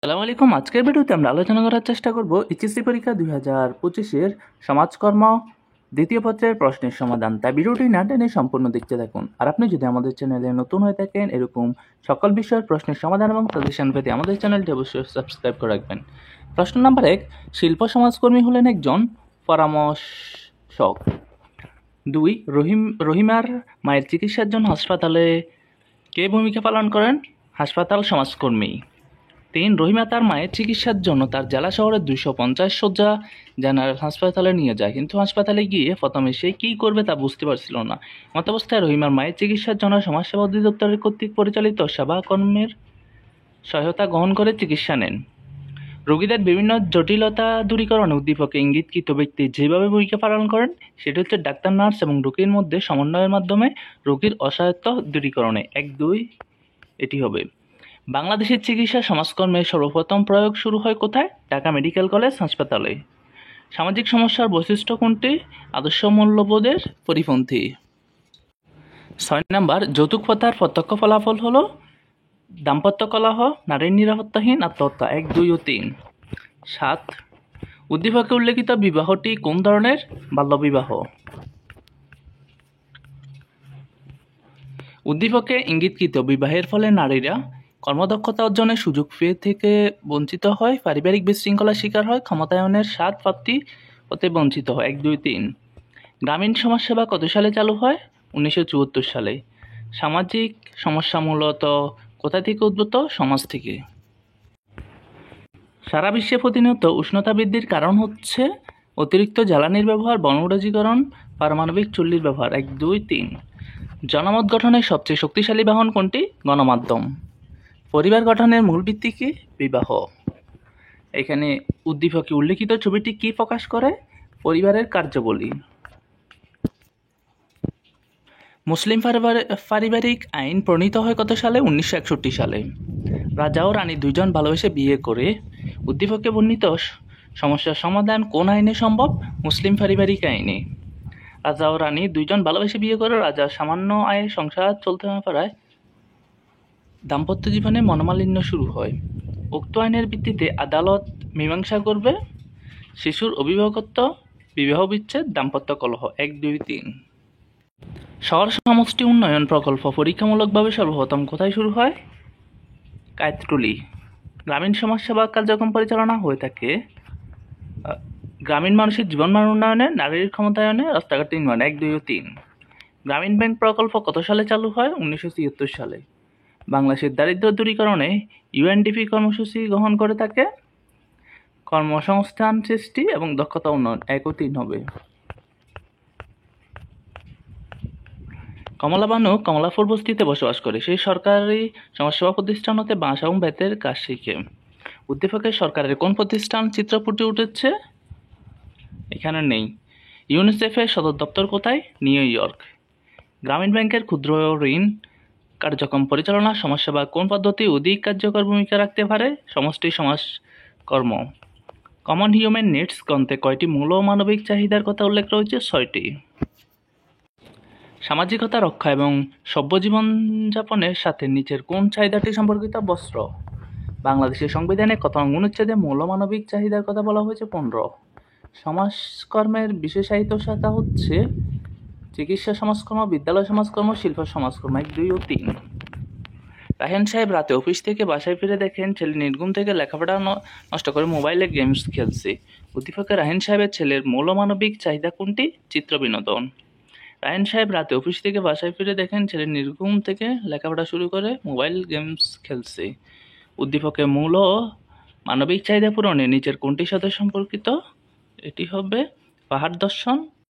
আসসালামু আলাইকুম। আজকের ভিডিওতে আমরা আলোচনা করার চেষ্টা করব এইচএসসি পরীক্ষা 2025-এর সমাজকর্ম দ্বিতীয় পত্রের প্রশ্নের সমাধান। তাই ভিডিওটি না টেনে সম্পূর্ণ দেখতে থাকুন। আর আপনি যদি আমাদের চ্যানেলে নতুন হয়ে থাকেন এরকম সকল বিষয়ের প্রশ্নের সমাধান এবং সাজেশন পেতে আমাদের চ্যানেলটি অবশ্যই সাবস্ক্রাইব করে রাখবেন। প্রশ্ন নাম্বার 1, শিল্প সমাজকর্মী হলেন একজন পরামর্শক। 2, রহিমার মায়ের চিকিৎসার জন্য হাসপাতালে কে ভূমিকা পালন করেন? হাসপাতাল সমাজকর্মী। 3, রহিমা তার মায়ের চিকিৎসার জন্য তার জেলা শহরের 250 শয্যা জেনারেল হাসপাতালে নিয়ে যায়, কিন্তু হাসপাতালে গিয়ে প্রথমে সে কী করবে তা বুঝতে পারছিল না। মতাবস্থায় রহিমার মায়ের চিকিৎসার জন্য সমাজসেবা অধিদপ্তরের কর্তৃক পরিচালিত সেবা কর্মের সহায়তা গ্রহণ করে চিকিৎসা নেন। রোগীদের বিভিন্ন জটিলতা দূরীকরণে উদ্দীপকে ইঙ্গিতকৃত ব্যক্তি যেভাবে ভূমিকা পালন করেন সেটি হচ্ছে ডাক্তার, নার্স এবং রোগীর মধ্যে সমন্বয়ের মাধ্যমে রোগীর অসহায়ত্ব দূরীকরণে। 1-2 এটি হবে। বাংলাদেশের চিকিৎসা সমাজকর্মের সর্বপ্রথম প্রয়োগ শুরু হয় কোথায়? ঢাকা মেডিকেল কলেজ হাসপাতালে। সামাজিক সমস্যার বৈশিষ্ট্য কোনটি? আদর্শ মূল্যবোধের পরিপন্থী। 6 নাম্বার, যৌতুক প্রথার প্রত্যক্ষ ফলাফল হলো দাম্পত্য কলহ, নারীর নিরাপত্তাহীন আত্মহত্যা। 1, 2 ও 3। 7, উদ্দীপকে উল্লেখিত বিবাহটি কোন ধরনের? বাল্যবিবাহ। উদ্দীপকে ইঙ্গিতকৃত বিবাহের ফলে নারীরা কর্মদক্ষতা অর্জনের সুযোগ পেয়ে থেকে বঞ্চিত হয়, পারিবারিক বিশৃঙ্খলার শিকার হয়, ক্ষমতায়নের স্বাদ প্রাপ্তি হতে বঞ্চিত হয়। 1, 2, 3। গ্রামীণ সমাজসেবা কত সালে চালু হয়? 1974 সালে। সামাজিক সমস্যা মূলত কোথা থেকে উদ্ভূত? সমাজ থেকে। সারা বিশ্বে প্রতিনিয়ত উষ্ণতা বৃদ্ধির কারণ হচ্ছে অতিরিক্ত জ্বালানির ব্যবহার, বনৌষধীকরণ, পারমাণবিক চুল্লির ব্যবহার। 1, 2, 3। জনমত গঠনের সবচেয়ে শক্তিশালী বাহন কোনটি? গণমাধ্যম। পরিবার গঠনের মূল ভিত্তি কি? বিবাহ। এখানে উদ্দীপকে উল্লেখিত ছবিটি কি প্রকাশ করে? পরিবারের কার্যাবলী। মুসলিম পারিবারিক আইন প্রণীত হয় কত সালে? 1961 সালে। রাজা ও রানী দুইজন ভালোবেসে বিয়ে করে উদ্দীপকে বর্ণিত সমস্যার সমাধান কোন আইনে সম্ভব? মুসলিম পারিবারিক আইনে। রাজা ও রানী দুইজন ভালোবেসে বিয়ে করে রাজার সামান্য আয়ে সংসার চলতে না পারায় দাম্পত্য জীবনে মনোমালিন্য শুরু হয়। উক্ত আইনের ভিত্তিতে আদালত মীমাংসা করবে শিশুর অভিভাবকত্ব, বিবাহ বিচ্ছেদ, দাম্পত্য কলহ। 1, 2, 3। শহর সমষ্টি উন্নয়ন প্রকল্প পরীক্ষামূলকভাবে সর্বপ্রথম কোথায় শুরু হয়? কায়েতটুলি। গ্রামীণ সমাজসেবা কার্যক্রম পরিচালনা হয়ে থাকে গ্রামীণ মানুষের জীবনমান উন্নয়নে, নারীর ক্ষমতায়নে, রাস্তাঘাট নির্মাণ। 1, 2 ও 3। গ্রামীণ ব্যাংক প্রকল্প কত সালে চালু হয়? 1973 সালে। বাংলাদেশের দারিদ্র্য দূরীকরণে ইউএনডিপি কর্মসূচি গ্রহণ করে থাকে কর্মসংস্থান সৃষ্টি এবং দক্ষতা উন্নয়ন। 1 ও 3 হবে। কমলা বানু কমলাপুর বস্তিতে বসবাস করে। সেই সরকারি সমাজসেবা প্রতিষ্ঠান হতে বাঁশ এবং বেতের কাজ শিখে। উদ্দীপকে সরকারের কোন প্রতিষ্ঠান চিত্র ফুটে উঠেছে? এখানে নেই। ইউনিসেফের সদর দপ্তর কোথায়? New York. গ্রামীণ ব্যাংকের ক্ষুদ্র ঋণ কার্যক্রম পরিচালনা সমাজসেবা কোন পদ্ধতি অধিক কার্যকর ভূমিকা রাখতে পারে? সমষ্টি সমাজকর্ম। কমন হিউম্যান নিডস গ্রন্থে কয়টি মূল মানবিক চাহিদার কথা উল্লেখ রয়েছে? 6টি। সামাজিকতা রক্ষা এবং সভ্য জীবনযাপনের সাথে নিচের কোন চাহিদাটি সম্পর্কিত? বস্ত্র। বাংলাদেশের সংবিধানে কত নং অনুচ্ছেদে মূল মানবিক চাহিদার কথা বলা হয়েছে? 15। সমাজকর্মের বিশেষায়িত শাখা হচ্ছে চিকিৎসা সমাজকর্ম, বিদ্যালয় সমাজকর্ম, শিল্প সমাজকর্ম। 1, 2 ও 3। রাহেন সাহেব রাতে অফিস থেকে বাসায় ফিরে দেখেন ছেলে নির্ঘুম থেকে লেখাপড়া নষ্ট করে মোবাইলে গেমস খেলছে। উদ্দীপকে রাহেন সাহেবের ছেলের মূল মানবিক চাহিদা কোনটি? চিত্র বিনোদন। রাহেন সাহেব রাতে অফিস থেকে বাসায় ফিরে দেখেন ছেলে নির্ঘুম থেকে লেখাপড়া শুরু করে মোবাইল গেমস খেলছে। উদ্দীপকে মূল মানবিক চাহিদা পূরণে নিচের কোনটির সাথে সম্পর্কিত? এটি হবে পাহাড় দর্শন,